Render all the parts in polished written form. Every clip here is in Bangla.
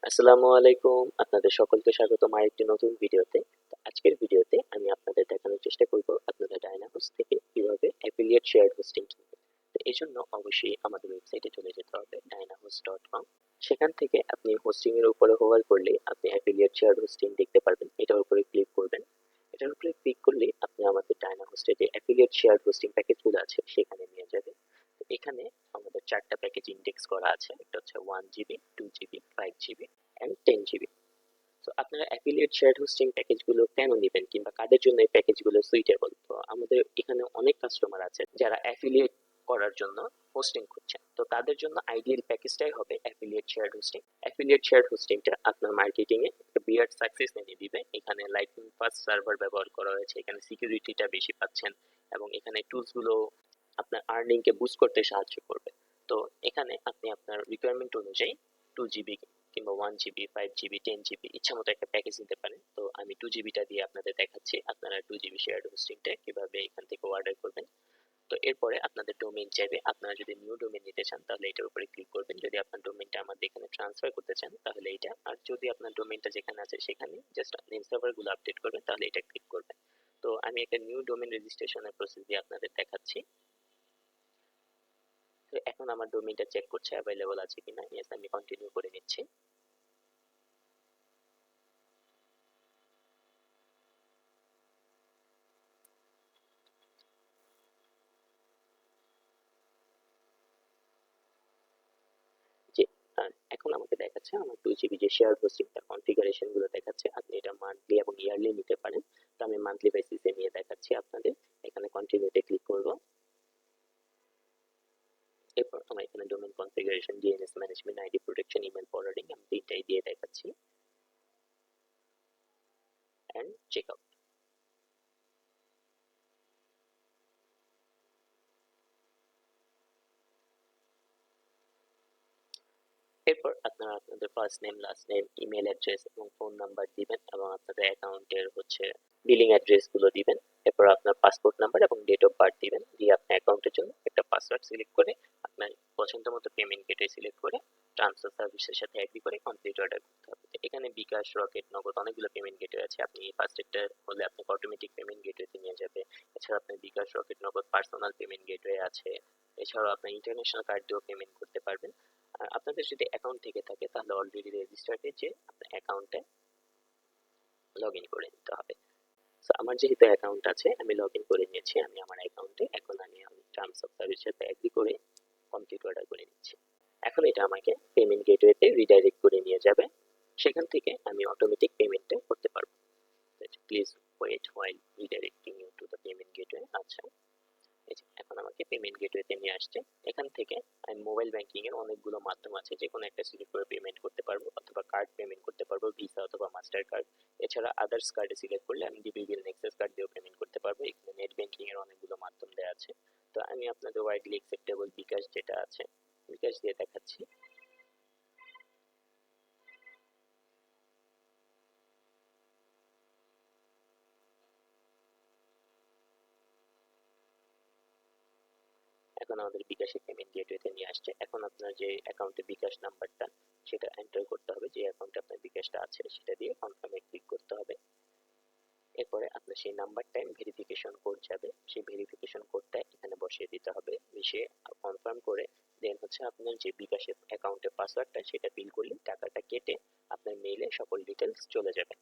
আসসালামু আলাইকুম। আপনাদের সকলকে স্বাগতম আরেকটি নতুন ভিডিওতে। তো আজকের ভিডিওতে আমি আপনাদের দেখানোর চেষ্টা করব আপনারা DianaHost থেকে কিভাবে অ্যাফিলিয়েট শেয়ার্ড হোস্টিং কিনবেন। তো এজন্য অবশ্যই আমাদের ওয়েবসাইটে চলে যেতে হবে DianaHost.com। সেখান থেকে আপনি হোস্টিং এর উপরে হোভার করলে আপনি অ্যাফিলিয়েট শেয়ার্ড হোস্টিং দেখতে পারবেন। এটার উপরে ক্লিক করবেন। এটার উপরে ক্লিক করলে আপনি আমাদের DianaHost এর যে অ্যাফিলিয়েট শেয়ার্ড হোস্টিং প্যাকেজগুলো আছে সেখানে নিয়ে যাবে। তো এখানে আমাদের 4 টা প্যাকেজ ইনডেক্স করা আছে। একটা হচ্ছে 1 GB, 2 GB, 5 GB and 10 GB. তো আপনারা অ্যাফিলিয়েট শেয়ার্ড হোস্টিং প্যাকেজগুলো কেন নেবেন কিংবা কাদের জন্য এই প্যাকেজগুলো সুইটেবল? তো আমাদের এখানে অনেক কাস্টমার আছে যারা অ্যাফিলিয়েট করার জন্য হোস্টিং খুঁজছেন। তো তাদের জন্য আইডিয়াল প্যাকেজটাই হবে affiliate shared hosting. Affiliate shared হোস্টিংটা আপনার মার্কেটিং এ একটা বিরাট সাকসেস এনে দিবে। এখানে লাইটনিং ফাস্ট সার্ভার ব্যবহার করা হয়েছে, এখানে সিকিউরিটিটা বেশি পাচ্ছেন এবং এখানে টুলস গুলো আপনার আর্নিং কে বুস্ট করতে সাহায্য করবে। তো এখানে আপনি আপনার রিকোয়ারমেন্ট অনুযায়ী 2 জিবি কিংবা 1 জিবি, 5 জিবি, 10 জিবি ইচ্ছা মতো একটা প্যাকেজ নিতে পারেন। তো আমি 2 জিবিটা দিয়ে আপনাদের দেখাচ্ছি আপনারা 2 জিবি শেয়ার্ড হোস্টিংটা কিভাবে এখান থেকে অর্ডার করবেন। তো এরপরে আপনাদের ডোমেইন চাইবে। আপনারা যদি নিউ ডোমেইন নিতে চান তাহলে এটার উপরে ক্লিক করবেন। যদি আপনার ডোমেইনটা আমাদের এখানে ট্রান্সফার করতে চান তাহলে এটা, আর যদি আপনার ডোমেইনটা যেখানে আছে সেখানে জাস্ট নেম সার্ভার গুলো আপডেট করবেন তাহলে এটা ক্লিক করবেন। তো আমি একটা নিউ ডোমেইন রেজিস্ট্রেশনের প্রসেস দিয়ে আপনাদের দেখাচ্ছি। তো এখন আমার ডোমেইনটা চেক করছে অ্যাভেলেবল আছে কিনা। ইয়েস, আমি কন্টিনিউ করে নিচ্ছি। যে এখন আমাকে দেখাচ্ছে আমার 2 জিবি যে শেয়ার হোস্টিং তার কনফিগারেশন গুলো দেখাচ্ছে। আপনি এটা মান্থলি এবং ইয়ারলি নিতে পারেন। তো আমি মান্থলি বেসিসে নিয়ে দেখাচ্ছি আপনাদের। এখানে কন্টিনিউতে ক্লিক করব। এরপর আমার এখানে domain configuration, DNS management, ID protection, email forwarding আমি তিনটাই দিয়ে দেখাচ্ছি এন্ড চেক আউট। এরপর আপনারা আপনাদের first name, last name, email address এবং ফোন নাম্বার দিবেন এবং আপনাদের অ্যাকাউন্টের হচ্ছে বিলিং অ্যাড্রেস গুলো দিবেন। এরপর আপনার পাসপোর্ট নাম্বার এবং ডেট অফ বার্থ দিবেন। দিয়ে আপনার অ্যাকাউন্টের জন্য একটা পাসওয়ার্ড সিলেক্ট করে আপনার পছন্দ মতো পেমেন্ট গেটওয়ে সিলেক্ট করে ট্রান্সফার সার্ভিসের সাথে এগ্রি করে কমপ্লিট অর্ডার করতে হবে। তো এখানে বিকাশ, রকেট, নগদ অনেকগুলো পেমেন্ট গেটওয়ে আছে। আপনি ফার্স্ট একটা হলে আপনাকে অটোমেটিক পেমেন্ট গেটওয়েতে নিয়ে যাবে। এছাড়া আপনার বিকাশ, রকেট, নগদ পার্সোনাল পেমেন্ট গেটওয়ে আছে। এছাড়াও আপনি ইন্টারন্যাশনাল কার্ড দিয়েও পেমেন্ট করতে পারবেন। আর আপনাদের যদি অ্যাকাউন্ট থেকে থাকে তাহলে অলরেডি রেজিস্টার্ড যে আপনার অ্যাকাউন্টে লগ ইন করে নিতে হবে। সো আমার যেহেতু অ্যাকাউন্ট আছে আমি লগ ইন করে নিয়েছি আমি আমার অ্যাকাউন্টে। এখন আমি টার্মস অফ সার্ভিস সাথে এগ্রি করে কমপ্লিট অর্ডার করে নিচ্ছি। এখন এটা আমাকে পেমেন্ট গেটওয়েতে রিডাইরেক্ট করে নিয়ে যাবে। সেখান থেকে আমি অটোমেটিক পেমেন্টটা করতে পারবো। Please wait while redirecting you to the payment gateway. আচ্ছা, এখন আমাকে পেমেন্ট গেটওয়েতে নিয়ে আসছে। এখান থেকে আমি মোবাইল ব্যাংকিং এর অনেকগুলো মাধ্যম আছে, যে কোনো একটা সিলেক্ট করে পেমেন্ট করতে পারবো অথবা কার্ড পেমেন্ট করতে পারবো, ভিসা অথবা মাস্টার কার্ড। এছাড়া আদার্স কার্ডে সিলেক্ট করলে আমি ডিবি বিল, নেক্সাস কার্ড দিয়েও পেমেন্ট করতে পারবো। এখানে নেট ব্যাংকিং এর অনেকগুলো মাধ্যম দেওয়া আছে। তো আমি আপনাদের ওয়াইডলি অ্যাকসেপ্টেবল বিকাশ যেটা আছে বিকাশ দিয়ে দেখাচ্ছি। এখন আমাদের বিকাশের পেমেন্ট গেটওয়েতে নিয়ে আসছে। এখন আপনার যে অ্যাকাউন্টে বিকাশ নাম্বারটা সেটা এন্টার করতে হবে। যে অ্যাকাউন্টে আপনার বিকাশটা আছে সেটা দিয়ে কনফার্মে ক্লিক করতে হবে। এরপরে আপনার সেই নাম্বারটাই ভেরিফিকেশন কোড যাবে, সেই ভেরিফিকেশন কোডটা এখানে বসিয়ে দিতে হবে। বসিয়ে কনফার্ম করে দেন হচ্ছে আপনার যে বিকাশের অ্যাকাউন্টের পাসওয়ার্ডটা সেটা ফিল করলে টাকাটা কেটে আপনার মেইলে সকল ডিটেলস চলে যাবে।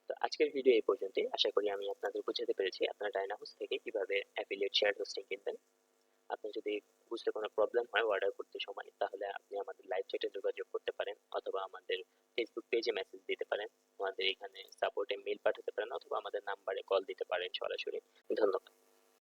তো আজকের ভিডিও এই পর্যন্তই। আশা করি আমি আপনাদের বোঝাতে পেরেছি আপনারা ডায়নাহোস্ট থেকে কিভাবে অ্যাফিলিয়েট শেয়ার হোস্টিং কিনবেন। আপনার যদি বুঝতে কোনো প্রবলেম হয় অর্ডার করতে সময় তাহলে আপনি আমাদের লাইভ চ্যাটে যোগাযোগ করতে পারেন অথবা আমাদের ফেসবুক পেজে মেসেজ দিতে পারেন। আমাদের এখানে সাপোর্টে মেল পাঠাতে পারেন অথবা আমাদের নাম্বারে কল দিতে পারেন সরাসরি। ধন্যবাদ।